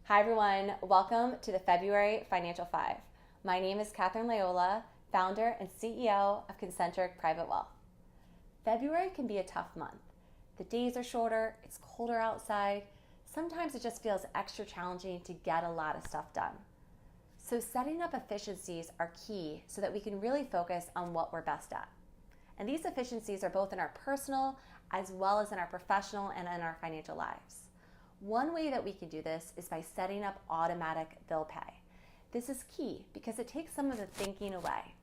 Hi everyone, welcome to the February Financial Five. My name is Katherine Liola, founder and CEO of CONCENTRIC Private Wealth. February can be a tough month. The days are shorter, it's colder outside. Sometimes it just feels extra challenging to get a lot of stuff done. So setting up efficiencies are key so that we can really focus on what we're best at. And these efficiencies are both in our personal as well as in our professional and in our financial lives. One way that we can do this is by setting up automatic bill pay. This is key because it takes some of the thinking away.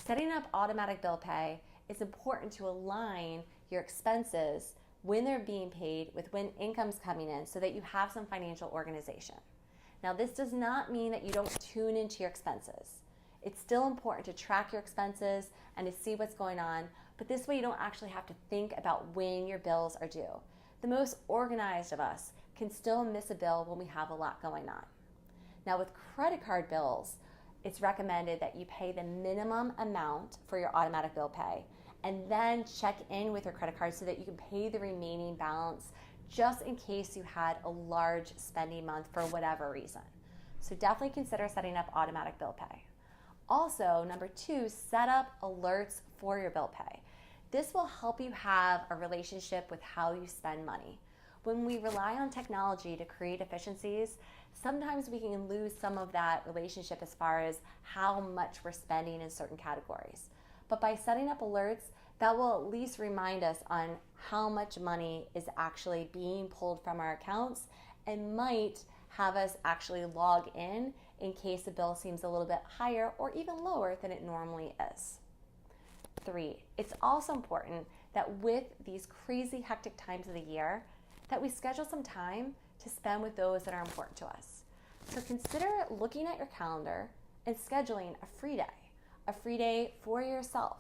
Setting up automatic bill pay is important to align your expenses when they're being paid with when income's coming in so that you have some financial organization. Now, this does not mean that you don't tune into your expenses. It's still important to track your expenses and to see what's going on, but this way you don't actually have to think about when your bills are due. The most organized of us can still miss a bill when we have a lot going on. Now, with credit card bills, it's recommended that you pay the minimum amount for your automatic bill pay and then check in with your credit card so that you can pay the remaining balance just in case you had a large spending month for whatever reason. So definitely consider setting up automatic bill pay. Also, number 2, set up alerts for your bill pay. This will help you have a relationship with how you spend money. When we rely on technology to create efficiencies, sometimes we can lose some of that relationship as far as how much we're spending in certain categories. But by setting up alerts, that will at least remind us on how much money is actually being pulled from our accounts and might have us actually log in case the bill seems a little bit higher or even lower than it normally is. 3, it's also important that with these crazy hectic times of the year, that we schedule some time to spend with those that are important to us. So consider looking at your calendar and scheduling a free day for yourself,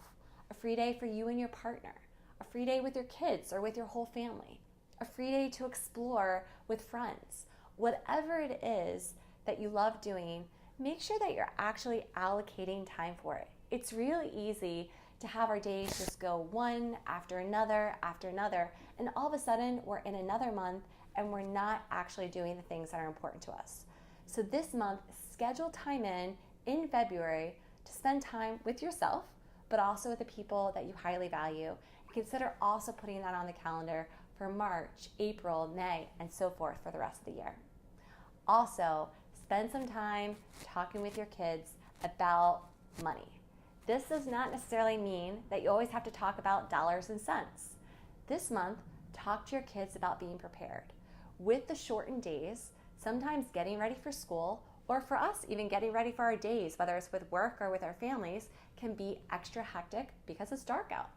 a free day for you and your partner, a free day with your kids or with your whole family, a free day to explore with friends. Whatever it is that you love doing, make sure that you're actually allocating time for it. It's really easy to have our days just go one after another, and all of a sudden we're in another month and we're not actually doing the things that are important to us. So this month, schedule time in February to spend time with yourself, but also with the people that you highly value. And consider also putting that on the calendar for March, April, May, and so forth for the rest of the year. Also, spend some time talking with your kids about money. This does not necessarily mean that you always have to talk about dollars and cents. This month, talk to your kids about being prepared. With the shortened days, sometimes getting ready for school, or for us, even getting ready for our days, whether it's with work or with our families, can be extra hectic because it's dark out.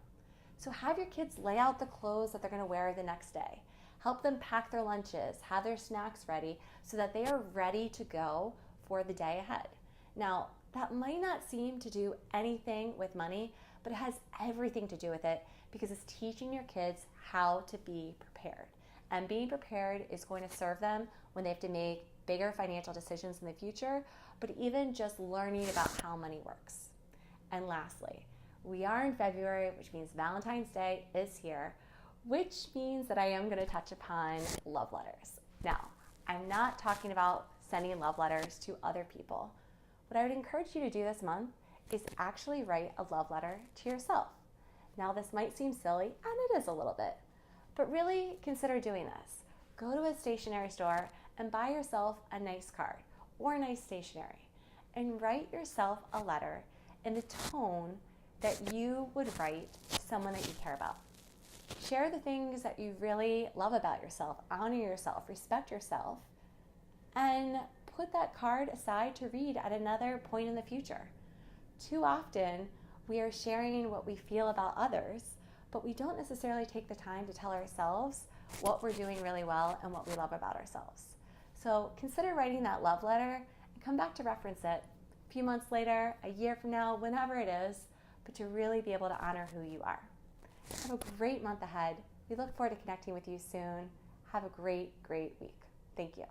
So have your kids lay out the clothes that they're going to wear the next day. Help them pack their lunches, have their snacks ready so that they are ready to go for the day ahead. Now, that might not seem to do anything with money, but it has everything to do with it because it's teaching your kids how to be prepared. And being prepared is going to serve them when they have to make bigger financial decisions in the future, but even just learning about how money works. And lastly, we are in February, which means Valentine's Day is here, which means that I am going to touch upon love letters. Now, I'm not talking about sending love letters to other people. What I would encourage you to do this month is actually write a love letter to yourself. Now, this might seem silly, and it is a little bit, but really consider doing this. Go to a stationery store and buy yourself a nice card or nice stationery and write yourself a letter in the tone that you would write to someone that you care about. Share the things that you really love about yourself, honor yourself, respect yourself, and put that card aside to read at another point in the future. Too often, we are sharing what we feel about others, but we don't necessarily take the time to tell ourselves what we're doing really well and what we love about ourselves. So consider writing that love letter and come back to reference it a few months later, a year from now, whenever it is, but to really be able to honor who you are. Have a great month ahead. We look forward to connecting with you soon. Have a great, great week. Thank you.